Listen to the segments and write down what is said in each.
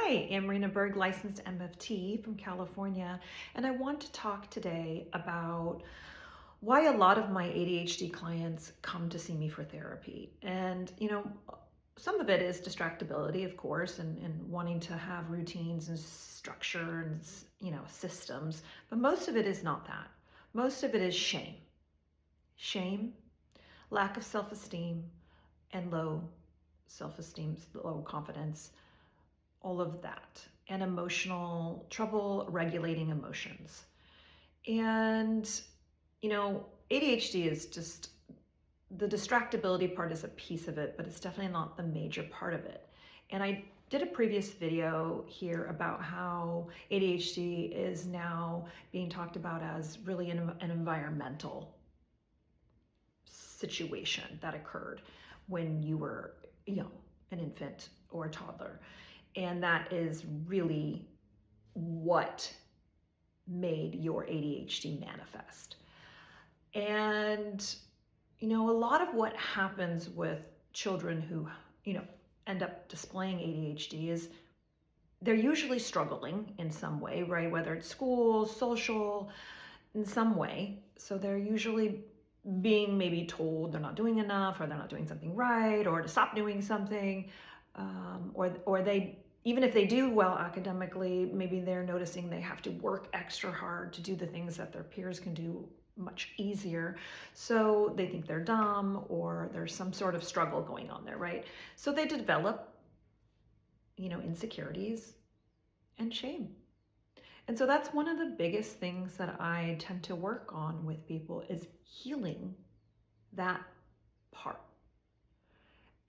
Hi, I'm Rena Berg, licensed MFT from California, and I want to talk today about why a lot of my ADHD clients come to see me for therapy. And, some of it is distractibility, of course, and wanting to have routines and structure and, systems, but most of it is not that. Most of it is shame. Shame, lack of self-esteem, and low self-esteem, low confidence, all of that, and emotional trouble regulating emotions. And, ADHD is just, the distractibility part is a piece of it, but it's definitely not the major part of it. And I did a previous video here about how ADHD is now being talked about as really an environmental situation that occurred when you were an infant or a toddler. And that is really what made your ADHD manifest. And, a lot of what happens with children who, end up displaying ADHD is they're usually struggling in some way, right? Whether it's school, social, in some way. So they're usually being maybe told they're not doing enough, or they're not doing something right, or to stop doing something, or they, even if they do well academically, maybe they're noticing they have to work extra hard to do the things that their peers can do much easier. So they think they're dumb, or there's some sort of struggle going on there, right? So they develop, insecurities and shame. And so that's one of the biggest things that I tend to work on with people, is healing that part.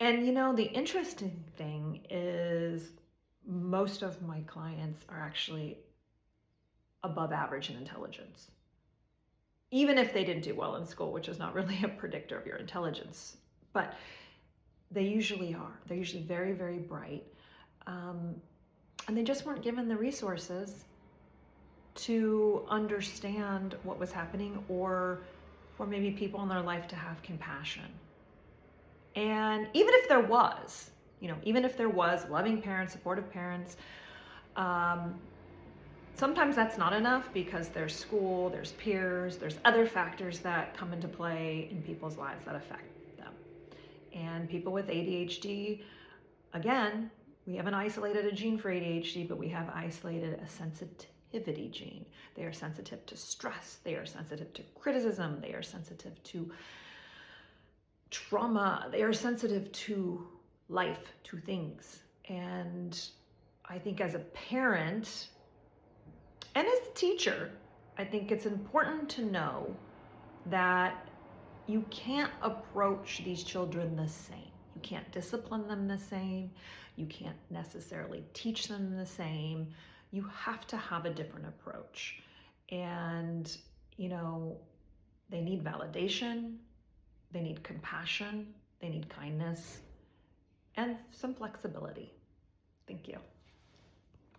And the interesting thing is most of my clients are actually above average in intelligence. Even if they didn't do well in school, which is not really a predictor of your intelligence, but they usually are. They're usually very, very bright. And they just weren't given the resources to understand what was happening, or for maybe people in their life to have compassion. And even if there was, loving parents, supportive parents, sometimes that's not enough, because there's school, there's peers, there's other factors that come into play in people's lives that affect them. And people with ADHD, again, we haven't isolated a gene for ADHD, but we have isolated a sensitivity gene. They are sensitive to stress. They are sensitive to criticism. They are sensitive to trauma. They are sensitive to life, to things. And I think as a parent and as a teacher, I think it's important to know that you can't approach these children the same. You can't discipline them the same. You can't necessarily teach them the same. You have to have a different approach. And, they need validation, they need compassion, they need kindness, and some flexibility. Thank you.